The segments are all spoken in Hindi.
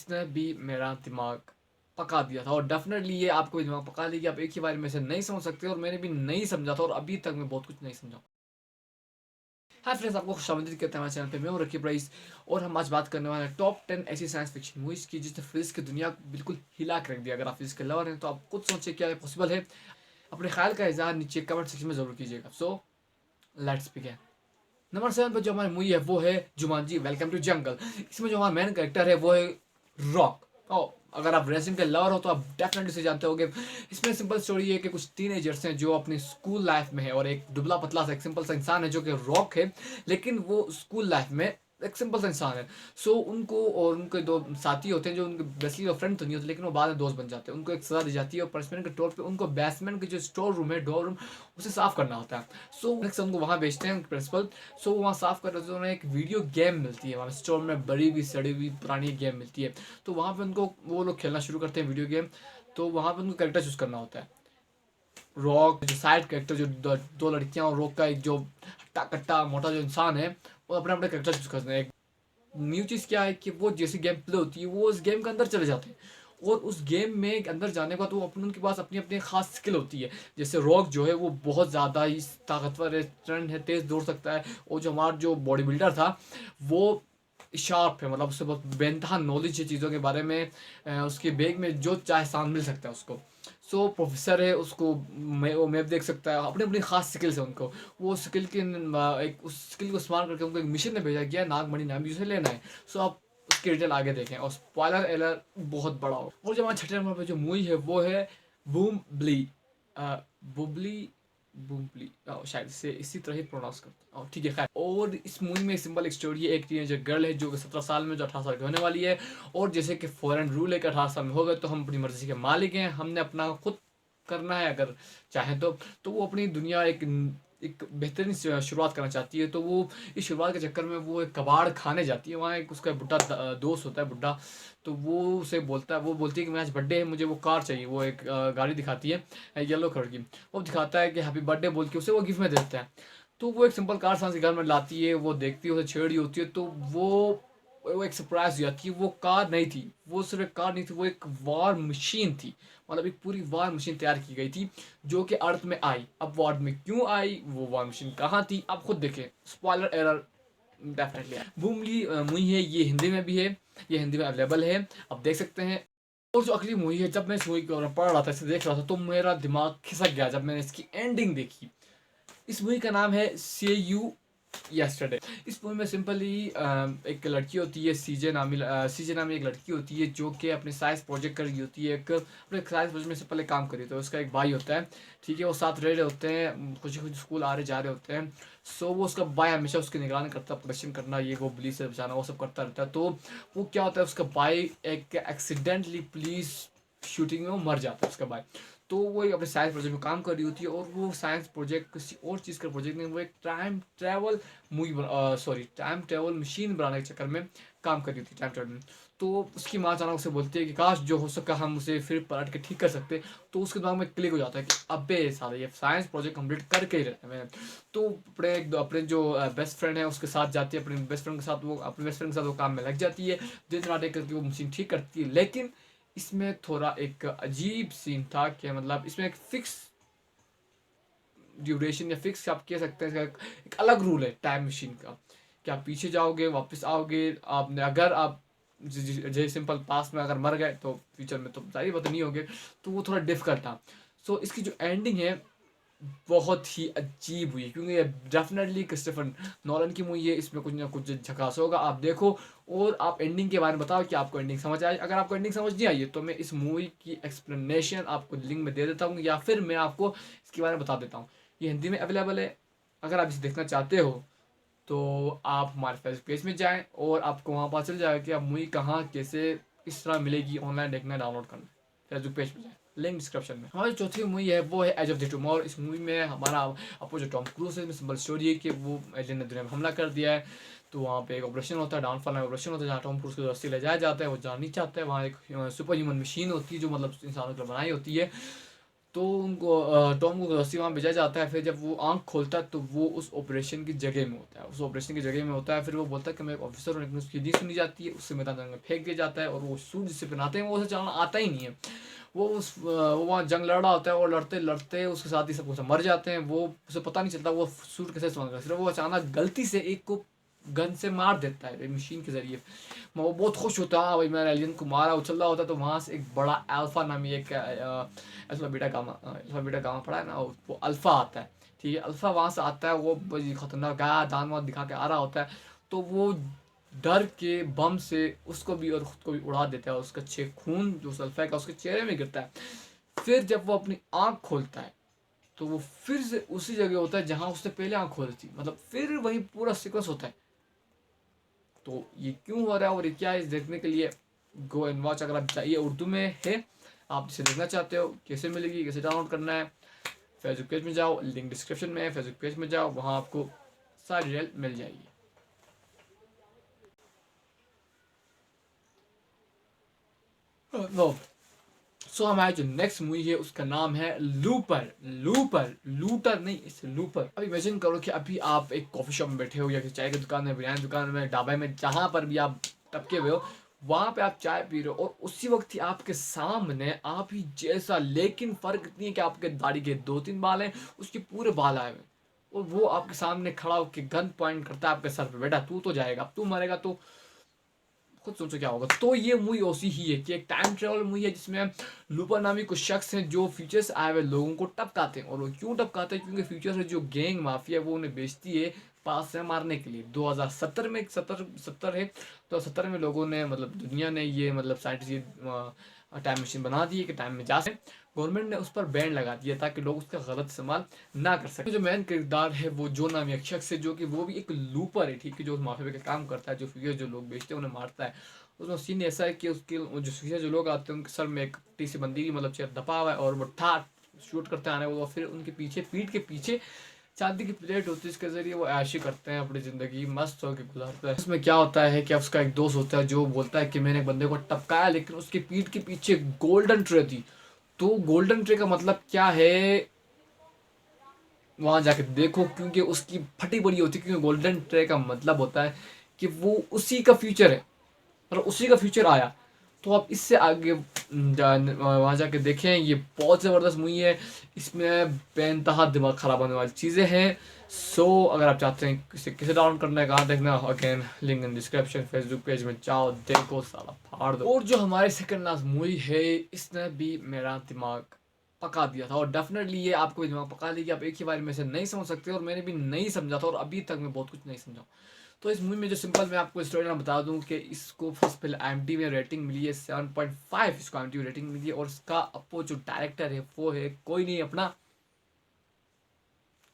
इसने भी मेरा दिमाग पका दिया था और डेफिनेटली ये आपको भी दिमाग पका देगी। आप एक ही बार में से नहीं समझ सकते और मैंने भी नहीं समझा था और अभी तक मैं बहुत कुछ नहीं समझा। हाय फ्रेंड्स, आपको खुशामदीद कहते हैं हमारे चैनल पे। मैं हूं रकीब रईस और हम आज बात करने वाले हैं टॉप 10 ऐसी साइंस फिक्शन मूवीज की जिसने फिजिक्स की दुनिया को बिल्कुल हिला कर रख दिया। अगर आप फिजिक्स के लवर हैं तो आप खुद सोचिए क्या ये पॉसिबल है। अपने ख्याल का इजहार नीचे कमेंट सेक्शन में जरूर कीजिएगा। So let's begin. नंबर 7 पर जो हमारी मूवी है वो है जुमांजी वेलकम टू जंगल। इसमें जो हमारा मेन कैरेक्टर है वो है रॉक। और अगर आप रेसिंग के लवर हो तो आप डेफिनेटली से जानते होंगे। इसमें सिंपल स्टोरी है कि कुछ टीनेजर्स हैं जो अपनी स्कूल लाइफ में है और एक दुबला पतला सा एक सिंपल सा इंसान है जो कि रॉक है, लेकिन वो स्कूल लाइफ में एक सिंपल सा इंसान है। सो उनको और उनके दो साथी होते हैं जो उनके बेसिकली वो फ्रेंड तो नहीं होते, लेकिन वो बाद में दोस्त बन जाते हैं। उनको एक सजा दी जाती है और पनिशमेंट के तौर पे उनको बेसमेंट के जो स्टोर रूम है, डोर रूम, उसे साफ करना होता है। सो नेक्स्ट उनको वहाँ भेजते हैं प्रिंसिपल। सो वहाँ साफ कर रहे थे, उन्हें एक वीडियो गेम मिलती है वहाँ स्टोर में, बड़ी हुई सड़ी हुई पुरानी गेम मिलती है। तो वहाँ पे उनको वो लोग खेलना शुरू करते हैं वीडियो गेम। तो वहाँ पे उनको कैरेक्टर चूज करना होता है। रॉक जो साइड कैरेक्टर, जो दो लड़कियां और रॉक का एक जो हट्टा कट्टा मोटा जो इंसान है, वो अपने अपने कैरेक्टर चूज करते हैं। न्यू चीज़ क्या है कि वो जैसी गेम प्ले होती है वो उस गेम के अंदर चले जाते हैं और उस गेम में अंदर जाने के बाद वो अपने उनके पास अपनी अपनी खास स्किल होती है। जैसे रॉक जो है वो बहुत ज़्यादा ही ताकतवर है, स्ट्रेंथ है, तेज़ दौड़ सकता है। और जो हमारा जो बॉडी बिल्डर था वो शार्प है, मतलब उससे बहुत बेनतहा नॉलेज है चीज़ों के बारे में। उसके बैग में जो चाहे सामान मिल सकता है उसको। सो प्रोफेसर है, उसको वो मैप देख सकता है। अपनी अपनी खास स्किल्स है उनको। वो स्किल के एक उस स्किल को इस्तेमाल करके उनको एक मिशन में भेजा गया, नागमणि नाम, जिसे लेना है। सो आप उसकी डिटेल आगे देखें और स्पॉइलर एलर बहुत बड़ा हो। और जब हमारे छठे नंबर पर जो मूवी है वो है बूम ब्ली, बुबली बुम्पली, शायद से इसी तरह ही प्रोनाउंस करते हैं, ठीक है खैर। और इस मूवी में सिंपल एक स्टोरी है। एक टीनेजर गर्ल है जो कि 17 साल में, जो 18 साल की होने वाली है। और जैसे कि फॉरेन रूल है कि 18 साल में हो गए तो हम अपनी मर्जी के मालिक हैं, हमने अपना खुद करना है अगर चाहें तो वो अपनी दुनिया एक बेहतरीन शुरुआत करना चाहती है। तो वो इस शुरुआत के चक्कर में वो एक कबाड़ खाने जाती है। वहाँ एक उसका बुढ़ा दोस्त होता है, बुढ़ा। तो वो उसे बोलता है, वो बोलती है कि मेरा आज बर्थडे है, मुझे वो कार चाहिए। वो एक गाड़ी दिखाती है येलो कलर की। वो दिखाता है कि हैप्पी बर्थडे बोल के उसे वो गिफ्ट में देता है। तो वो एक सिंपल कार सांस के घर में लाती है, वो देखती है, उसे छेड़ रही होती है। तो वो एक सरप्राइज हो जाती है। वो कार नहीं थी, वो सिर्फ एक कार नहीं थी, वो एक वार मशीन थी। मतलब एक पूरी वार मशीन तैयार की गई थी जो कि अर्थ में आई। अब वो अर्थ में क्यों आई, वो वार मशीन कहाँ थी, आप खुद देखें। स्पॉइलर एरर डेफिनेटली है। बूमली मूवी है, ये हिंदी में भी है, ये हिंदी में अवेलेबल है, आप देख सकते हैं। और जो अगली मूवी है, जब मैं इस मूवी को पढ़ रहा था, इसे देख रहा था, तो मेरा दिमाग खिसक गया जब मैंने इसकी एंडिंग देखी। इस मूवी का नाम है सी यू यस्टरडे। इस मूवी में सिंपली एक लड़की होती है, सीजे नामी एक लड़की होती है जो कि अपने साइंस प्रोजेक्ट कर रही होती है। एक अपने साइंस प्रोजेक्ट में से पहले काम करी, तो उसका एक भाई होता है, ठीक है। वो साथ रह रहे होते हैं, खुशी खुशी स्कूल आ रहे जा रहे होते हैं। सो वो उसका भाई हमेशा उसकी निगरानी करता है, प्रदर्शन करना, ये वो पुलिस से बचाना, वो सब करता रहता है। तो वो क्या होता है, उसका भाई एक एक्सीडेंटली पुलिस शूटिंग में वो मर जाता है, उसका भाई। तो वो अपने साइंस प्रोजेक्ट में काम कर रही होती है और वो साइंस प्रोजेक्ट किसी और चीज़ का प्रोजेक्ट नहीं, वो एक टाइम ट्रेवल मशीन बनाने के चक्कर में काम कर रही थी, टाइम ट्रेवल में। तो उसकी माँ अचानक उसे बोलती है कि काश जो हो सका हम उसे फिर पलट के ठीक कर सकते। तो उसके दिमाग में क्लिक हो जाता है कि अबे साला ये साइंस प्रोजेक्ट कंप्लीट करके ही रहता है मैंने। तो अपने जो बेस्ट फ्रेंड है उसके साथ जाती है, अपने बेस्ट फ्रेंड के साथ वो काम में लग जाती है। दिन रात एक करके वो मशीन ठीक करती है। लेकिन इसमें थोड़ा एक अजीब सीन था कि मतलब इसमें एक फिक्स ड्यूरेशन या फिक्स आप कह सकते हैं, एक अलग रूल है टाइम मशीन का कि आप पीछे जाओगे वापस आओगे। आपने अगर आप जैसे सिंपल पास्ट में अगर मर गए तो फ्यूचर में तो सारी बात नहीं होगी। तो वो थोड़ा डिफिकल्ट था। सो इसकी जो एंडिंग है बहुत ही अजीब हुई, क्योंकि ये डेफिनेटली क्रिस्टोफर नॉलन की मूवी है, इसमें कुछ ना कुछ झकास होगा। आप देखो और आप एंडिंग के बारे में बताओ कि आपको एंडिंग समझ आई। अगर आपको एंडिंग समझ नहीं आई है तो मैं इस मूवी की एक्सप्लेनेशन आपको लिंक में दे देता हूँ, या फिर मैं आपको इसके बारे में बता देता हूँ। ये हिंदी में अवेलेबल है। अगर आप इसे देखना चाहते हो तो आप हमारे फेसबुक पेज में जाएं और आपको वहाँ पता चल जाएगा कि आप मूवी कहाँ कैसे किस तरह मिलेगी, ऑनलाइन देखना, डाउनलोड करना। फेसबुक पेज पे जाएं, लिंक डिस्क्रिप्शन में। हमारी चौथी मूवी है वो है एज ऑफ द टुमारो। इस मूवी में हमारा आपको जो टॉम क्रूज है, इसमें सिंपल स्टोरी है कि वो एलियन ने दुनिया में हमला कर दिया है। तो वहाँ पे एक ऑपरेशन होता है, डाउनफॉल में ऑपरेशन होता है, जहाँ टॉम क्रूज को जबरदस्ती ले जाया जाता है, वो जाना नहीं चाहता है। वहाँ एक सुपर ह्यूमन मशीन होती है जो मतलब इंसानों के लिए बनाई होती है। तो उनको टॉम को गलती वहाँ भेजा जाता है। फिर जब वो आंख खोलता है तो वो उस ऑपरेशन की जगह में होता है, उस ऑपरेशन की जगह में होता है। फिर वो बोलता है कि मैं एक ऑफिसर हूँ, लेकिन उसकी नहीं सुनी जाती है, उससे मैदान जंग में फेंक दिया जाता है। और वो सूट जिससे पहनाते हैं वो उसे चलाना आता ही नहीं है। वो वहाँ जंग लड़ रहा होता है और लड़ते लड़ते उसके साथ ही सब कुछ मर जाते हैं। वो उसे पता नहीं चलता वो सूट कैसे संभाल कर, सिर्फ वो अचानक गलती से एक को गन से मार देता है मशीन के जरिए। वो बहुत खुश होता है, हाँ भाई मैंने एलियन को मारा। उछल रहा होता है तो वहाँ से एक बड़ा अल्फा नामी एक अल्फा बीटा गामा पड़ा है ना, वो अल्फा आता है। ठीक है, अल्फा वहाँ से आता है, वो बड़ी खतरनाक गाय दान वान दिखा के आ रहा होता है। तो वो डर के बम से उसको भी और खुद को भी उड़ा देता है, और उसका खून जो सल्फा का उसके चेहरे में गिरता है। फिर जब वो अपनी आंख खोलता है तो वो फिर से उसी जगह होता है जहां उसने पहले आंख खोली थी, मतलब फिर वही पूरा सीक्वेंस होता है। तो ये क्यों हो रहा है और ये क्या है, इस देखने के लिए गो एंड वॉच। अगर आप चाहिए, उर्दू में है, आप इसे देखना चाहते हो, कैसे मिलेगी, कैसे डाउनलोड करना है, फेसबुक पेज में जाओ, लिंक डिस्क्रिप्शन में है, फेसबुक पेज में जाओ, वहाँ आपको सारी डिटेल मिल जाएगी। नो, सो हमारी जो नेक्स्ट मूवी है उसका नाम है लूपर। लूपर, लूटर नहीं, इस लूपर। अब इमेजिन करो कि अभी आप एक कॉफी शॉप में बैठे हो, या किसी चाय की दुकान में, बिरयानी दुकान में, ढाबे में, जहां पर भी आप टपके हुए हो, वहां पे आप चाय पी रहे हो, और उसी वक्त ही आपके सामने आप ही जैसा, लेकिन फर्क इतनी है कि आपके दाढ़ी के 2-3 बाल हैं, उसके पूरे बाल आए हुए, और वो आपके सामने खड़ा होकर गन पॉइंट करता है आपके सर पे, बेटा तू तो जाएगा, अब तू मरेगा तो खुद सोचो क्या होगा। तो ये मूवी ऐसी ही है कि एक टाइम ट्रेवल मूवी है जिसमें लूपर नामी कुछ शख्स हैं जो फ्यूचर से आए हुए लोगों को टपकाते हैं। और वो क्यों टपकाते हैं, क्योंकि फ्यूचर से जो गैंग माफिया है वो उन्हें बेचती है पास से मारने के लिए। 2070 में, 70 है, तो 70 में लोगों ने, मतलब दुनिया ने, ये मतलब साइंटिस्ट टाइम मशीन बना दी है कि टाइम में जा सके। गवर्नमेंट ने उस पर बैन लगा दिया ताकि लोग उसका गलत इस्तेमाल ना कर सके। जो मेन किरदार है वो जो नामी एक शख्स है, जो कि वो भी एक लूपर है, ठीक है, जो उस माफिया का काम करता है, जो फ्यूचर जो लोग बेचते हैं उन्हें मारता है। उसमें सीन ऐसा है कि उसके जो फ्यूचर जो लोग आते हैं उनके सर में एक टी सी बंदी की मतलब चेयर दबा हुआ है, और वो ठाट शूट करते आने वो, फिर उनके पीछे, पीठ के पीछे चांदी की प्लेट होती है, इसके जरिए वो ऐशी करते हैं, अपनी जिंदगी मस्त होकर गुजारते हैं। उसमें क्या होता है कि उसका एक दोस्त होता है जो बोलता है कि मैंने एक बंदे को टपकाया, लेकिन उसकी पीठ के पीछे गोल्डन ट्रे थी। तो गोल्डन ट्रे का मतलब क्या है, वहां जाके देखो, क्योंकि उसकी फटी पड़ी होती है, क्योंकि गोल्डन ट्रे का मतलब होता है कि वो उसी का फ्यूचर है, और उसी का फ्यूचर आया। तो आप इससे आगे वहां जाके देखें, ये बहुत ज़बरदस्त मूवी है। इसमें बेनतहा दिमाग ख़राब होने वाली चीज़ें हैं। सो अगर आप चाहते हैं किसे किसे डाउनलोड करना है, कहाँ देखना, again link in description, Facebook page में जाओ, देखो, साला फाड़ दो। और जो हमारी सेकंड लास्ट मूवी है, इसने भी मेरा दिमाग पका दिया था, और डेफिनेटली ये आपको भी दिमाग पका देगी। आप एक ही बार में से नहीं समझ सकते, और मैंने भी नहीं समझा था, और अभी तक मैं बहुत कुछ नहीं समझा। तो इस मूवी में जो सिंपल मैं आपको स्टोरी लाइन बता दूं कि इसको फर्स्ट पहले IMDb में रेटिंग मिली है 7.5, इसको IMDb रेटिंग मिली है। और इसका अपो जो डायरेक्टर है वो है कोई नहीं, अपना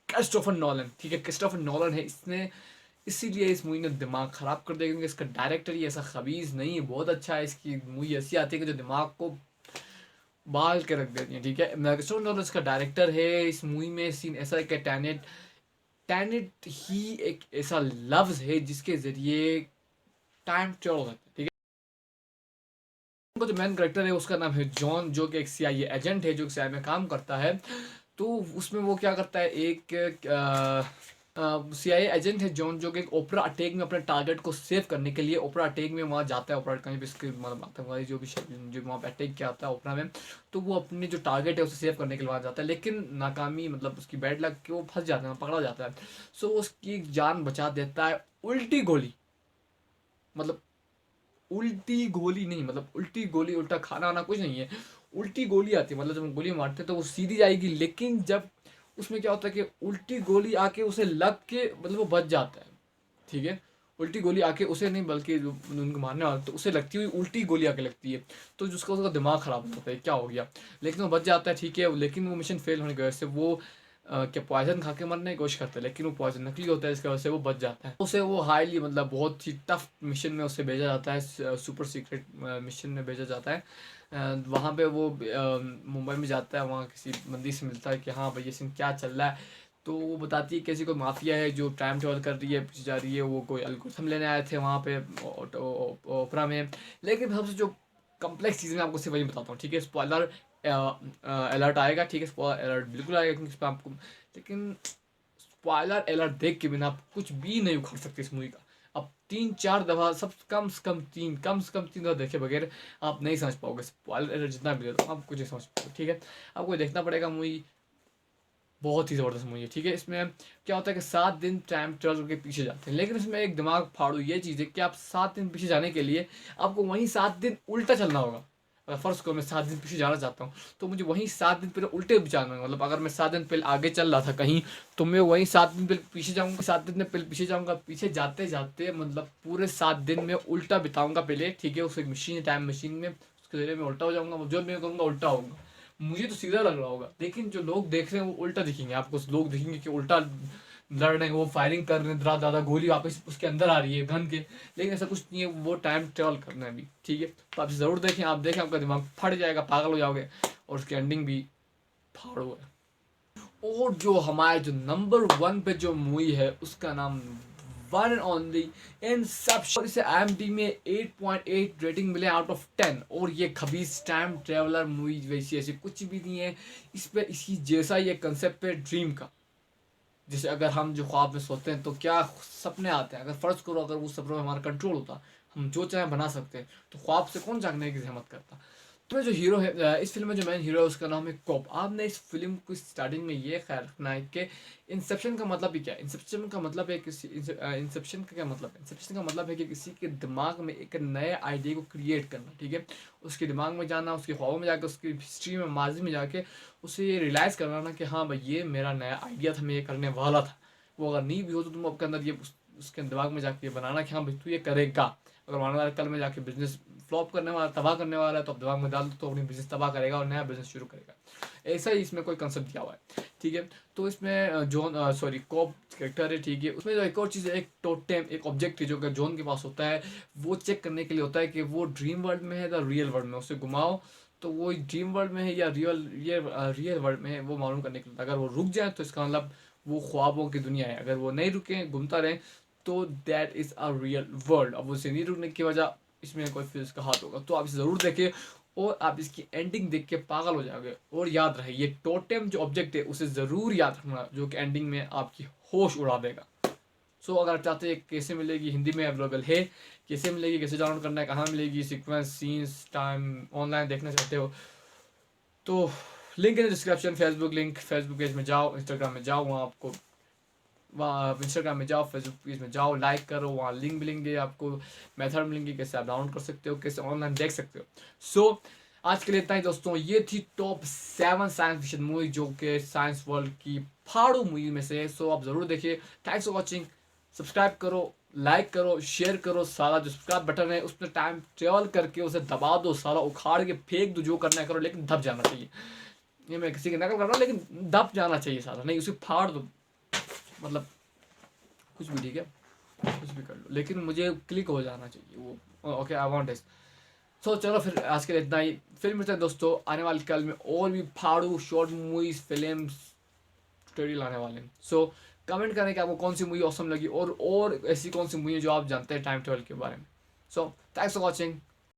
क्रिस्टोफर नॉलन। ठीक है, क्रिस्टोफर नॉलन है, इसने इसीलिए इस मूवी ने दिमाग खराब कर दिया, क्योंकि इसका डायरेक्टर ही ऐसा खबीज नहीं है, बहुत अच्छा है। इसकी मूवी ऐसी आती है कि जो दिमाग को बाल के रख देती है। ठीक है, क्रिस्टोफर नॉलन इसका डायरेक्टर है। इस मूवी में सीन ऐसा है कि टैनेट ही एक ऐसा लफ्ज है जिसके जरिए टाइम ट्रेवल होता है। ठीक है, उनका जो मेन करेक्टर है उसका नाम है जॉन, जो कि एक CIA एजेंट है, जो CIA में काम करता है। तो उसमें वो क्या करता है, एक CIA एजेंट है जॉन, जो कि एक ओपरा अटैक में अपने टारगेट को सेव करने के लिए ओपरा अटैक में वहाँ जाता है। ओपरा कहीं भी इसके मतलब आतंकवादी जो वहाँ पे अटैक किया होता है ओपरा में, तो वो अपने जो टारगेट है उसे सेव करने के लिए वहाँ जाता है, लेकिन नाकामी, मतलब उसकी बैड लक कि वो फंस जाता है, पकड़ा जाता है। सो उसकी जान बचा देता है उल्टी गोली, मतलब उल्टी गोली नहीं, मतलब उल्टी गोली, उल्टा खाना वाना कुछ नहीं है, उल्टी गोली आती है, मतलब जब हम गोली मारते हैं तो वो सीधी जाएगी, लेकिन जब उसमें क्या होता है कि उल्टी गोली आके उसे लग के, मतलब वो बच जाता है। ठीक है, उल्टी गोली आके उसे नहीं, बल्कि जो उनको मारने वाला तो उसे लगती हुई उल्टी गोली आके लगती है। तो जिसका उसका दिमाग खराब हो जाता है, क्या हो गया, लेकिन वो बच जाता है। ठीक है, लेकिन वो मिशन फेल होने की वजह से वो क्या पॉइजन खा के मरने की कोशिश करता है, लेकिन वो पॉइजन नकली होता है, इसकी वजह से वो बच जाता है। उसे वो हाईली, मतलब बहुत ही टफ मिशन में उसे भेजा जाता है, सुपर सीक्रेट मिशन में भेजा जाता है। वहाँ पे वो मुंबई में जाता है, वहाँ किसी बंदी से मिलता है कि हाँ भाई ये सीन क्या चल रहा है। तो वो बताती है कैसी कोई माफिया है जो टाइम ट्रेवल कर रही है, पीछे जा रही है, वो कोई एल्गोरिथम लेने आए थे वहाँ पे ओपरा में। लेकिन सबसे जो कम्प्लेक्स चीज़ें मैं आपको सिर्फ वही बताता हूँ, ठीक है। स्पॉइलर अलर्ट आएगा, ठीक है, स्पॉइलर अलर्ट बिल्कुल आएगा, क्योंकि इस पर आपको, लेकिन स्पॉइलर अलर्ट देख के बिना आप कुछ भी नहीं उखाड़ सकते इस मूवी का। अब 3-4 दफ़ा, सब कम से कम 3 दफ़ा देखे बगैर आप नहीं समझ पाओगे। स्पॉइलर अलर्ट जितना भी दे दो आप कुछ नहीं समझ पाओगे, ठीक है। आपको देखना पड़ेगा मूवी, बहुत ही ज़बरदस्त मूवी है, ठीक है। इसमें क्या होता है कि 7 दिन टाइम ट्रेवल करके पीछे जाते हैं, लेकिन इसमें एक दिमाग फाड़ू ये चीज़ है कि आप 7 दिन पीछे जाने के लिए आपको वहीं 7 दिन उल्टा चलना होगा। अगर फर्स्ट को मैं 7 दिन पीछे जाना चाहता हूँ तो मुझे वहीं 7 दिन पहले उल्टे भी जाना है। मतलब अगर मैं 7 दिन पहले आगे चल रहा था कहीं, तो मैं वहीं 7 दिन पहले पीछे जाऊँगा, 7 दिन पहले पीछे जाऊँगा, पीछे जाते जाते मतलब पूरे 7 दिन में उल्टा बिताऊँगा पहले, ठीक है। उस एक मशीन, टाइम मशीन में, उसके जरिए मैं उल्टा हो जाऊँगा, जो मैं करूँगा उल्टा होगा। मुझे तो सीधा लग रहा होगा, लेकिन जो लोग देख रहे हैं वो उल्टा दिखेंगे आपको। लोग दिखेंगे कि उल्टा लड़ रहे हैं, वो फायरिंग कर रहे हैं, ज़्यादा गोली वापस उसके अंदर आ रही है गन के, लेकिन ऐसा कुछ नहीं है, वो टाइम ट्रेवल करना है अभी, ठीक है। तो आप ज़रूर देखें, आप देखें आपका दिमाग फट जाएगा, पागल हो जाओगे, और उसकी एंडिंग भी फाड़ो है। और जो हमारे जो नंबर 1 पे जो मूवी है उसका नाम वन एंड ओनली इंसेप्शन। इसे IMDb में 8.8 रेटिंग मिले आउट ऑफ 10। और ये खबीस टाइम ट्रेवलर मूवी वैसी ऐसी कुछ भी नहीं है, इस पे इसी जैसा ये कंसेप्ट है ड्रीम का। जैसे अगर हम जो ख्वाब में सोते हैं तो क्या सपने आते हैं, अगर फर्ज करो अगर वो सपनों में हमारा कंट्रोल होता, हम जो चाहे बना सकते हैं, तो ख्वाब से कौन जागने की जहमत करता। तो जो हीरो है इस फिल्म में, जो मेन हीरो है उसका नाम है कॉप। आपने इस फिल्म को स्टार्टिंग में ये ख्याल रखना है कि इंसेप्शन का मतलब ही क्या है। इंसेप्शन का मतलब है किसी, इंसेप्शन का क्या मतलब है, इंसेप्शन का मतलब है कि किसी के दिमाग में एक नए आइडिया को क्रिएट करना, ठीक है। उसके दिमाग में जाना, उसके ख्वाबों में जाकर, उसकी हिस्ट्री में, माजी में जाके उसे ये रियलाइज़ करवाना कि हाँ भाई ये मेरा नया आइडिया था, मैं ये करने वाला था। वो अगर नहीं भी हो तो तुम आपके अंदर ये उसके दिमाग में जाके ये बनाना कि हाँ भाई तू ये करेगा। अगर मान लो कल में जाके बिजनेस फ्लॉप करने वाला, तबाह करने वाला है, तो आप दिमाग में डाल दो तो अपनी बिजनेस तबाह करेगा और नया बिजनेस शुरू करेगा। ऐसा ही इसमें कोई कंसेप्ट दिया हुआ है, ठीक है। तो इसमें जॉन सॉरी कॉप कैरेक्टर है, ठीक है। उसमें जो एक और चीज़ है, एक टोटेम, एक ऑब्जेक्ट है जो कि जॉन के पास होता है। वो चेक करने के लिए होता है कि वो ड्रीम वर्ल्ड में है या रियल वर्ल्ड में। उसे घुमाओ तो वो ड्रीम वर्ल्ड में है या रियल वर्ल्ड में है, वो मालूम करने के लिए। अगर वो रुक जाए तो इसका मतलब वो ख्वाबों की दुनिया है, अगर वो नहीं रुके, घूमता रहे, तो that is a real world. अब उसे नहीं रुकने की वजह इसमें कोई फिर इसका हाथ होगा। तो आप इसे ज़रूर देखें और आप इसकी एंडिंग देख के पागल हो जाओगे। और याद रहे ये टोटेम जो ऑब्जेक्ट है उसे ज़रूर याद रखना, जो कि एंडिंग में आपकी होश उड़ा देगा। सो अगर आप चाहते हैं कैसे मिलेगी, हिंदी में अवेलेबल है, कैसे मिलेगी, कैसे डाउनलोड करना है, कहाँ मिलेगी, सीक्वेंस, सीन्स, टाइम, ऑनलाइन देखना चाहते हो तो link in description. Facebook link, Facebook page में जाओ, इंस्टाग्राम में जाओ, वहाँ आपको, वहाँ इंस्टाग्राम में जाओ, फेसबुक पेज में जाओ, लाइक करो, वहाँ लिंक मिलेंगे आपको, मेथड मिलेंगे कैसे आप डाउनलोड कर सकते हो, कैसे ऑनलाइन देख सकते हो। सो आज के लिए इतना ही दोस्तों। ये थी टॉप 7 साइंस फिक्शन मूवी जो कि साइंस वर्ल्ड की फाड़ू मूवी में से है। सो आप ज़रूर देखिए। Thanks for watching. सब्सक्राइब करो, लाइक करो, शेयर करो, सारा जो सब्सक्राइब बटन है उसमें टाइम ट्रेवल करके उसे दबा दो, सारा उखाड़ के फेंक दो, जो करना है करो, लेकिन दब जाना चाहिए। ये मैं किसी की नकल कर रहा हूँ, लेकिन दब जाना चाहिए सारा, नहीं उसे फाड़ दो, मतलब कुछ भी, ठीक है, कुछ भी कर लो, लेकिन मुझे क्लिक हो जाना चाहिए वो। Okay, I want this. So चलो फिर आज के लिए इतना ही। फिर मिलते हैं दोस्तों आने वाले कल में और भी फाड़ू शॉर्ट मूवीज, फिल्म स्टोरी लाने वाले हैं। सो कमेंट करें कि आपको कौन सी मूवी औसम लगी, और ऐसी कौन सी मूवी है जो आप जानते हैं टाइम ट्रेवल के बारे में। So thanks for watching.